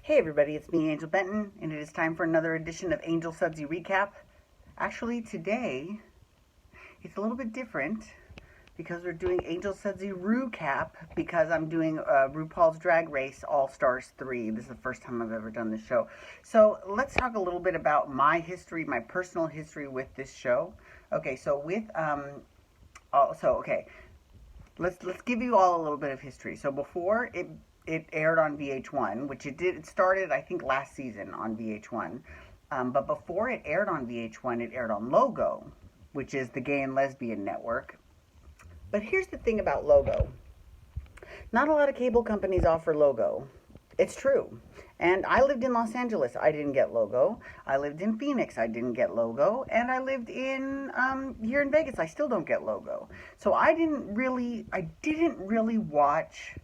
Hey everybody, it's me, Angel Benton, and it is time for another edition of Angel Sudsy Recap. Actually, today, it's a little bit different because we're doing Angel Sudsy RuCap because I'm doing RuPaul's Drag Race All-Stars 3. This is the first time I've ever done this show. So let's talk a little bit about my history, my personal history with this show. Okay, so let's give you all a little bit of history. So before it aired on VH1, which it started, I think, last season on VH1. But before it aired on VH1, it aired on Logo, which is the gay and lesbian network. But here's the thing about Logo. Not a lot of cable companies offer Logo. It's true. And I lived in Los Angeles. I didn't get Logo. I lived in Phoenix. I didn't get Logo. And I lived in here in Vegas. I still don't get Logo. So I didn't really watch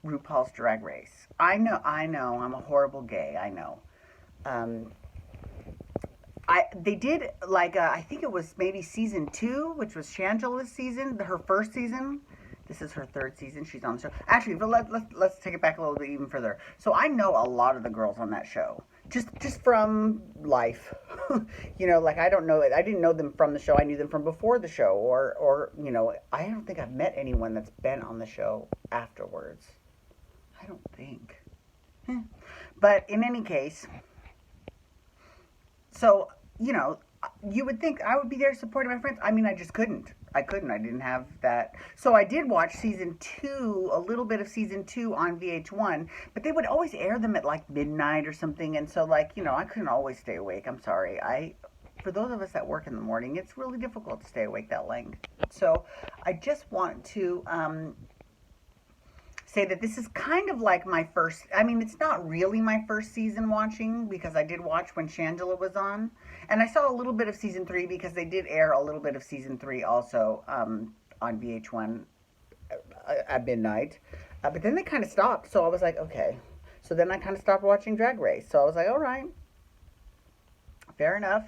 RuPaul's Drag Race. I know, I'm a horrible gay, I know. They did, like, I think it was maybe season 2, which was Shangela's season, her first season. This is her third season, she's on the show. Actually, but let's take it back a little bit even further. So I know a lot of the girls on that show. Just from life. You know, like, I didn't know them from the show, I knew them from before the show, or you know, I don't think I've met anyone that's been on the show afterwards. I don't think. But in any case, so, you know, you would think I would be there supporting my friends. I mean, I just couldn't. I didn't have that. So I did watch season 2, a little bit of season 2 on VH1, but they would always air them at like midnight or something. And so, like, you know, I couldn't always stay awake. I'm sorry. For those of us that work in the morning, it's really difficult to stay awake that late. So I just want to say that this is kind of like my first, I mean, it's not really my first season watching because I did watch when Shangela was on. And I saw a little bit of season 3 because they did air a little bit of season 3 also on VH1 at midnight. But then they kind of stopped. So I was like, okay. So then I kind of stopped watching Drag Race. So I was like, all right. Fair enough.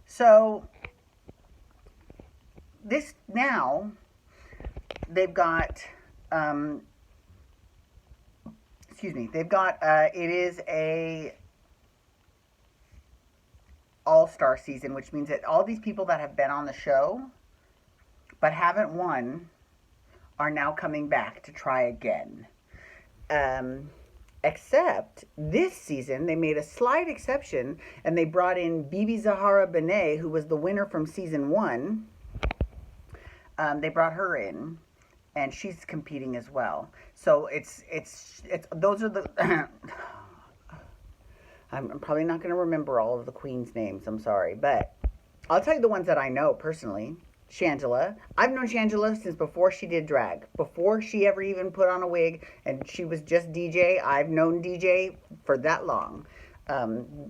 So this now, they've got... it is a all-star season, which means that all these people that have been on the show but haven't won are now coming back to try again. Except this season, they made a slight exception, and they brought in Bibi Zahara Benet, who was the winner from season 1. They brought her in. And she's competing as well. So it's those are the I'm probably not going to remember all of the queens' names. I'm sorry, but I'll tell you the ones that I know personally. Shangela. I've known Shangela since before she did drag. Before she ever even put on a wig and she was just DJ. I've known DJ for that long.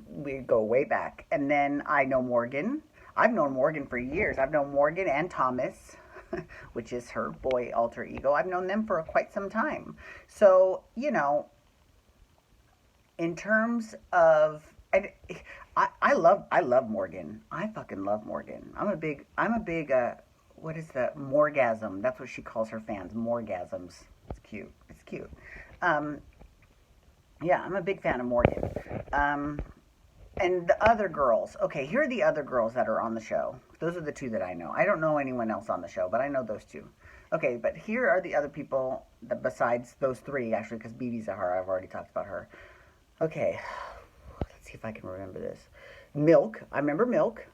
We go way back. And then I know Morgan. I've known Morgan for years. I've known Morgan and Thomas, which is her boy alter ego. I've known them for quite some time. So, you know, in terms of, I love Morgan. I fucking love Morgan. I'm a big, what is the, Morgasm. That's what she calls her fans, Morgasms. It's cute. It's cute. Yeah, I'm a big fan of Morgan. And the other girls. Okay, here are the other girls that are on the show. Those are the 2 that I know. I don't know anyone else on the show, but I know those 2. Okay, but here are the other people that besides those 3, actually, because Bibi Zahara, I've already talked about her. Okay, let's see if I can remember this. Milk. I remember Milk.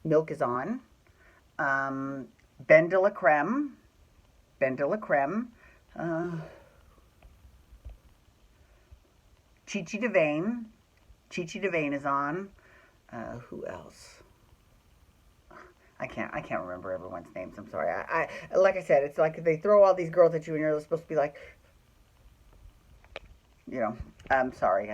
Milk is on. Ben de la Creme. Chi Devane. Chi Devane is on. Who else? I can't remember everyone's names. I'm sorry. I like I said, it's like they throw all these girls at you and you're supposed to be like, you know, I'm sorry.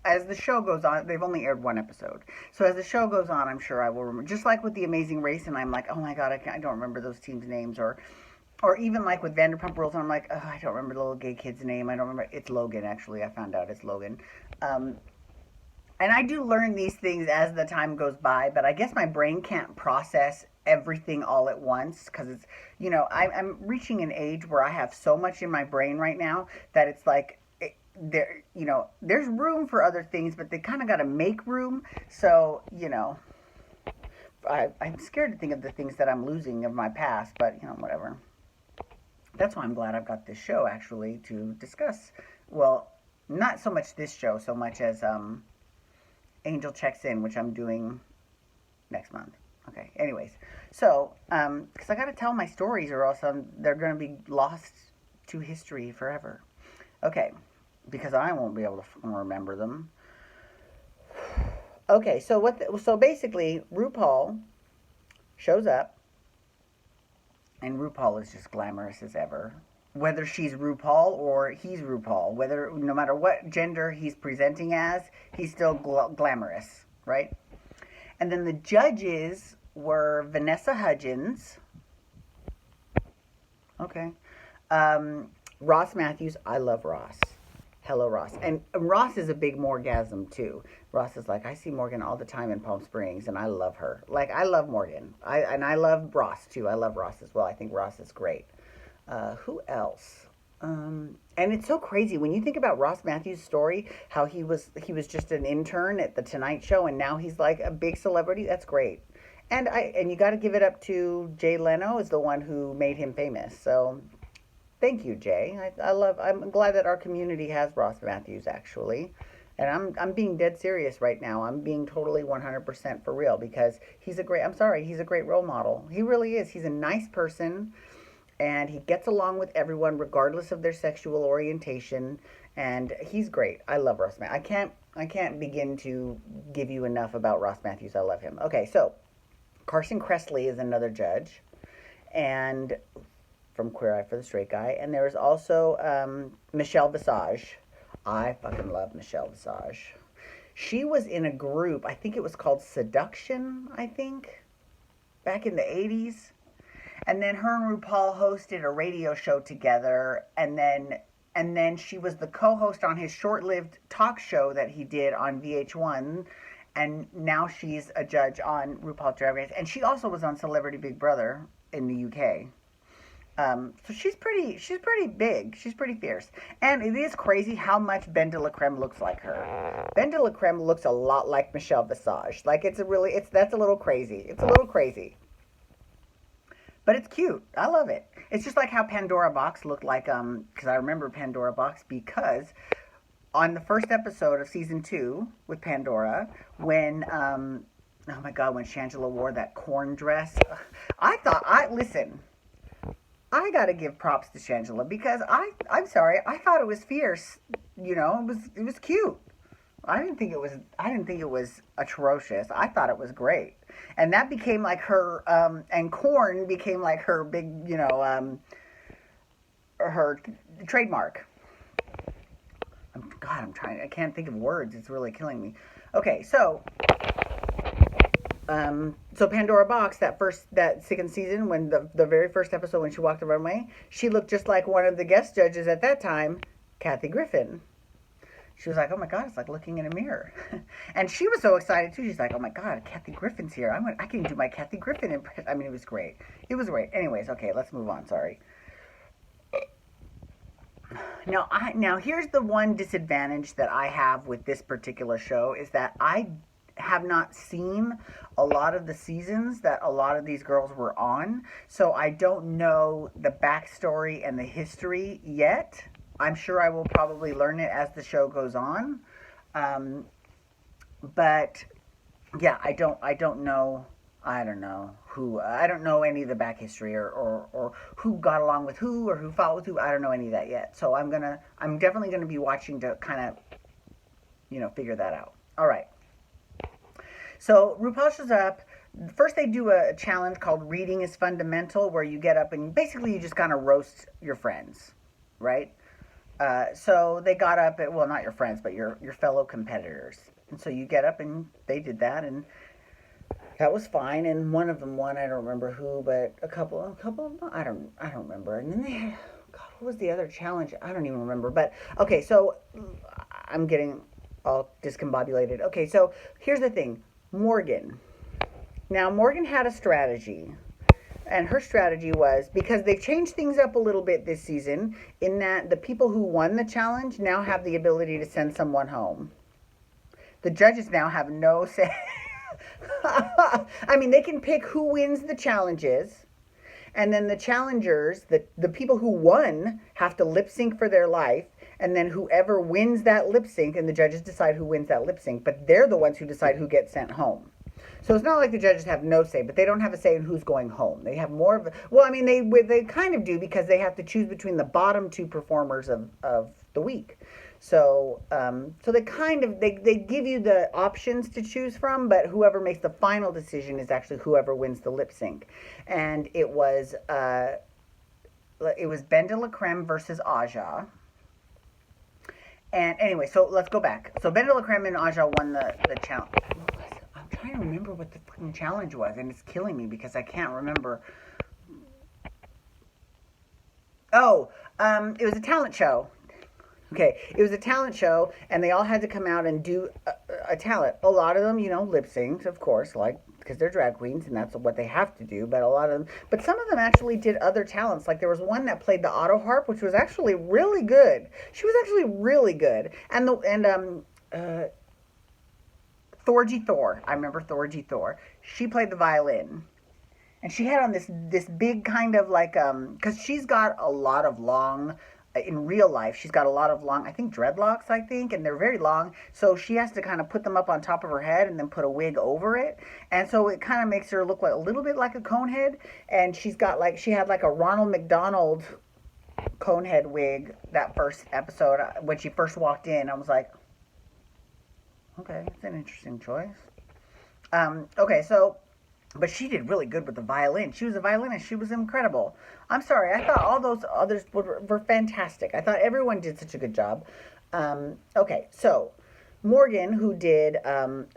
As the show goes on, they've only aired 1 episode. So as the show goes on, I'm sure I will remember. Just like with The Amazing Race, and I'm like, oh my God, I don't remember those teams' names. Or even like with Vanderpump Rules, and I'm like, oh, I don't remember the little gay kid's name. I don't remember. It's Logan, actually. I found out it's Logan. And I do learn these things as the time goes by, but I guess my brain can't process everything all at once because it's, you know, I'm reaching an age where I have so much in my brain right now that it's like, there, there's room for other things, but they kind of got to make room. So, I'm scared to think of the things that I'm losing of my past, but, whatever. That's why I'm glad I've got this show, actually, to discuss. Well, not so much this show, so much as Angel Checks In, which I'm doing next month. Okay, anyways. So, because I got to tell my stories or else they're going to be lost to history forever. Okay, because I won't be able to remember them. Okay, so basically, RuPaul shows up, and RuPaul is just glamorous as ever. Whether she's RuPaul or he's RuPaul, no matter what gender he's presenting as, he's still glamorous, right? And then the judges were Vanessa Hudgens. Okay. Ross Matthews. I love Ross. Hello, Ross. And Ross is a big Morgasm, too. Ross is like, I see Morgan all the time in Palm Springs, and I love her. Like, I love Morgan. I love Ross, too. I love Ross as well. I think Ross is great. Who else? And it's so crazy when you think about Ross Matthews' story, how he was just an intern at the Tonight Show, and now he's like a big celebrity. That's great. And you got to give it up to Jay Leno, is the one who made him famous. So thank you, Jay. I'm glad that our community has Ross Matthews, actually. And I'm being dead serious right now. I'm being totally 100% for real, because he's a great role model. He really is. He's a nice person, and he gets along with everyone regardless of their sexual orientation, and he's great. I love Ross Matthews. I can't begin to give you enough about Ross Matthews. I love him. Okay, so Carson Kressley is another judge, and from Queer Eye for the Straight Guy, and there is also Michelle Visage. I fucking love Michelle Visage. She was in a group, I think it was called Seduction, back in the 80s. And then her and RuPaul hosted a radio show together, and then she was the co-host on his short-lived talk show that he did on VH1, and now she's a judge on RuPaul's Drag Race, and she also was on Celebrity Big Brother in the UK. So she's pretty big. She's pretty fierce. And it is crazy how much Ben de la Creme looks like her. Ben de la Creme looks a lot like Michelle Visage. Like, that's a little crazy. It's a little crazy. But it's cute. I love it. It's just like how Pandora Box looked like, because I remember Pandora Box because on the first episode of season 2 with Pandora, when, oh my God, when Shangela wore that corn dress, listen, I gotta give props to Shangela, because I'm sorry, I thought it was fierce. It was cute. I didn't think it was atrocious. I thought it was great. And that became like her, and corn became like her big, her trademark. I can't think of words. It's really killing me. Okay, so Pandora Box, that second season, when the very first episode when she walked the runway, she looked just like one of the guest judges at that time, Kathy Griffin. She was like, oh my God, it's like looking in a mirror. And she was so excited too. She's like, oh my God, Kathy Griffin's here. I can do my Kathy Griffin impression. I mean, it was great. It was great. Anyways, okay, let's move on. Sorry. Now here's the one disadvantage that I have with this particular show, is that I have not seen a lot of the seasons that a lot of these girls were on. So I don't know the backstory and the history yet. I'm sure I will probably learn it as the show goes on. But yeah, I don't know any of the back history or who got along with who or who fought with who. I don't know any of that yet. So I'm definitely gonna be watching to kind of, figure that out. All right. So RuPaul shows up. First they do a challenge called Reading is Fundamental, where you get up and basically you just kind of roast your friends, right? So they got up well, not your friends, but your fellow competitors. And so you get up and they did that, and that was fine. And one of them won. I don't remember who, but a couple of them, I don't remember. And then they had, God, what was the other challenge? I don't even remember. But okay, so I'm getting all discombobulated. Okay, so here's the thing. Morgan. Now, Morgan had a strategy. And her strategy was, because they've changed things up a little bit this season, in that the people who won the challenge now have the ability to send someone home. The judges now have no say. I mean, they can pick who wins the challenges, and then the challengers, the people who won, have to lip sync for their life, and then whoever wins that lip sync, and the judges decide who wins that lip sync, but they're the ones who decide who gets sent home. So it's not like the judges have no say, but they don't have a say in who's going home. They have more of a, well, I mean, they kind of do, because they have to choose between the bottom two performers of the week. So so they kind of, they give you the options to choose from, but whoever makes the final decision is actually whoever wins the lip sync. And it was Ben de la Creme versus Aja. And anyway, so let's go back. So Ben de la Creme and Aja won the challenge. I'm trying to remember what the fucking challenge was, and it's killing me because I can't remember. Oh, it was a talent show. Okay, it was a talent show, and they all had to come out and do a talent. A lot of them, lip syncs, of course, like, because they're drag queens, and that's what they have to do. But some of them actually did other talents. Like, there was one that played the auto harp, which was actually really good. She was actually really good. And Thorgy Thor, I remember Thorgy Thor. She played the violin. And she had on this big kind of like, because she's got a lot of long, in real life, she's got a lot of long, I think dreadlocks, and they're very long. So she has to kind of put them up on top of her head and then put a wig over it. And so it kind of makes her look like a little bit like a conehead. And she had like a Ronald McDonald conehead wig that first episode. When she first walked in, I was like, okay, it's an interesting choice. Okay, so, but she did really good with the violin. She was a violinist. She was incredible. I'm sorry. I thought all those others were fantastic. I thought everyone did such a good job. Okay, so Morgan, who did an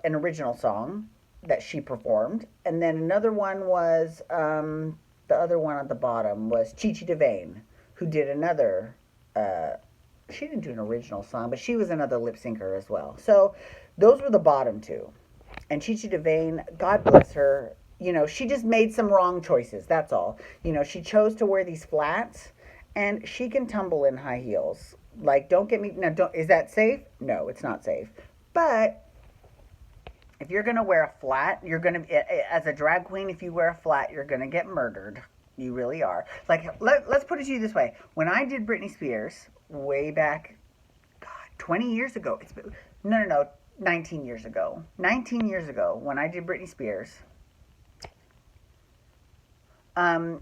original song that she performed, and then another one was, the other one at the bottom was Chi Chi DeVane, who did another, she didn't do an original song, but she was another lip syncer as well. So those were the bottom two. And Chi Chi DeVane, God bless her, she just made some wrong choices. That's all. She chose to wear these flats, and she can tumble in high heels. Like, don't get me, now, is that safe? No, it's not safe. But if you're going to wear a flat, you're going to, as a drag queen, if you wear a flat, you're going to get murdered. You really are. Like, let's put it to you this way. When I did Britney Spears, way back, God, 20 years ago. No. 19 years ago. 19 years ago, when I did Britney Spears, Britney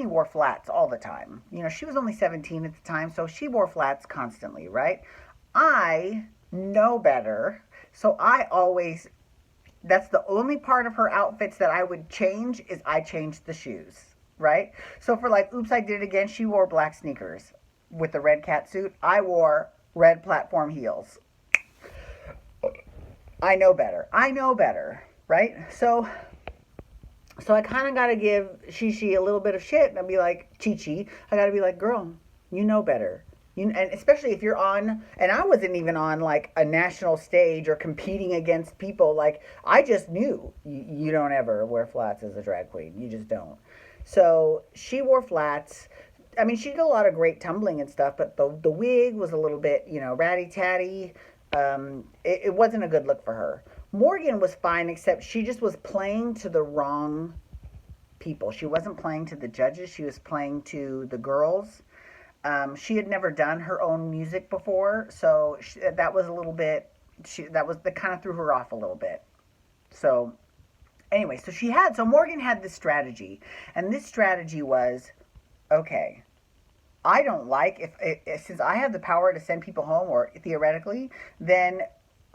wore flats all the time. She was only 17 at the time, so she wore flats constantly, right? I know better, so that's the only part of her outfits that I would change, is I changed the shoes, right? So for like, Oops, I Did It Again, she wore black sneakers with the red cat suit. I wore red platform heels. I know better, right? So I kind of got to give Chi a little bit of shit, and I'll be like, Chi, I got to be like, girl, you know better. And especially if you're on, and I wasn't even on like a national stage or competing against people. Like, I just knew you don't ever wear flats as a drag queen. You just don't. So she wore flats. I mean, she did a lot of great tumbling and stuff, but the wig was a little bit, ratty-tatty. It wasn't a good look for her. Morgan was fine, except she just was playing to the wrong people. She wasn't playing to the judges. She was playing to the girls. She had never done her own music before, so that was a little bit, that kind of threw her off a little bit. So anyway, so Morgan had this strategy, and this strategy was, okay, I don't like, since I have the power to send people home, or theoretically, then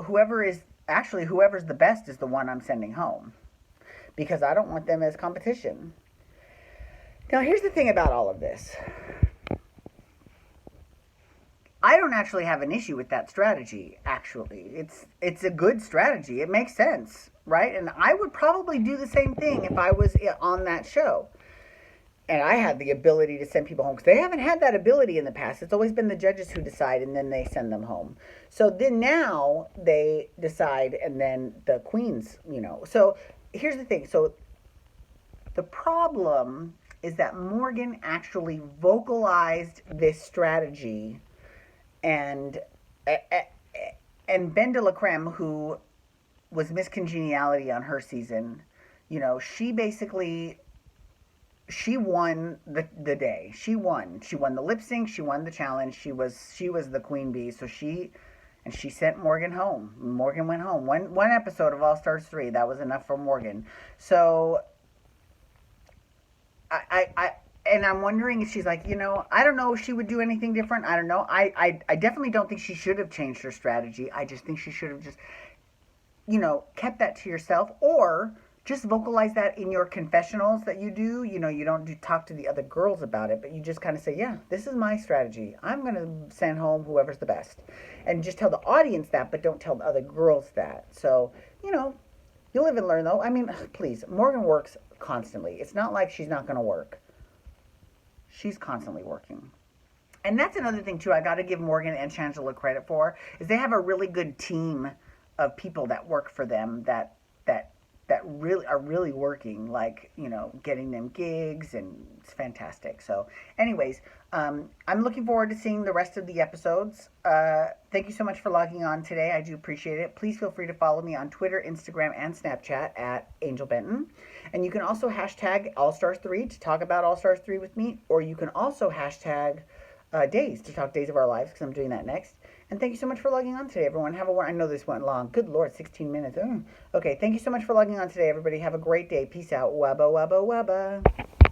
whoever's the best is the one I'm sending home, because I don't want them as competition. Now, here's the thing about all of this. I don't actually have an issue with that strategy, actually. It's a good strategy. It makes sense, right? And I would probably do the same thing if I was on that show. And I had the ability to send people home, because they haven't had that ability in the past. It's always been the judges who decide, and then they send them home. So then now they decide, and then the queens, So here's the thing. So The problem is that Morgan actually vocalized this strategy, and Ben de la Creme, who was Miss Congeniality on her season, she won the day. She won. She won the lip sync. She won the challenge. She was the queen bee. So she sent Morgan home. Morgan went home. One episode of All Stars 3. That was enough for Morgan. So and I'm wondering if she's like, I don't know if she would do anything different. I don't know. I definitely don't think she should have changed her strategy. I just think she should have just, kept that to yourself, or just vocalize that in your confessionals that you do. You don't talk to the other girls about it, but you just kind of say, yeah, this is my strategy. I'm going to send home whoever's the best. And just tell the audience that, but don't tell the other girls that. So, you'll live and learn, though. I mean, please, Morgan works constantly. It's not like she's not going to work. She's constantly working. And that's another thing, too, I got to give Morgan and Shangela credit for, is they have a really good team of people that work for them that really are really working, like, getting them gigs, and it's fantastic. So anyways, I'm looking forward to seeing the rest of the episodes. Thank you so much for logging on today. I do appreciate it. Please feel free to follow me on Twitter, Instagram, and Snapchat at Angel Benton. And you can also hashtag All-Stars3 to talk about All-Stars 3 with me, or you can also hashtag Days to talk Days of Our Lives, because I'm doing that next. And thank you so much for logging on today, everyone. I know this went long. Good Lord, 16 minutes. Okay, thank you so much for logging on today, everybody. Have a great day. Peace out. Wabba, wabba, wabba.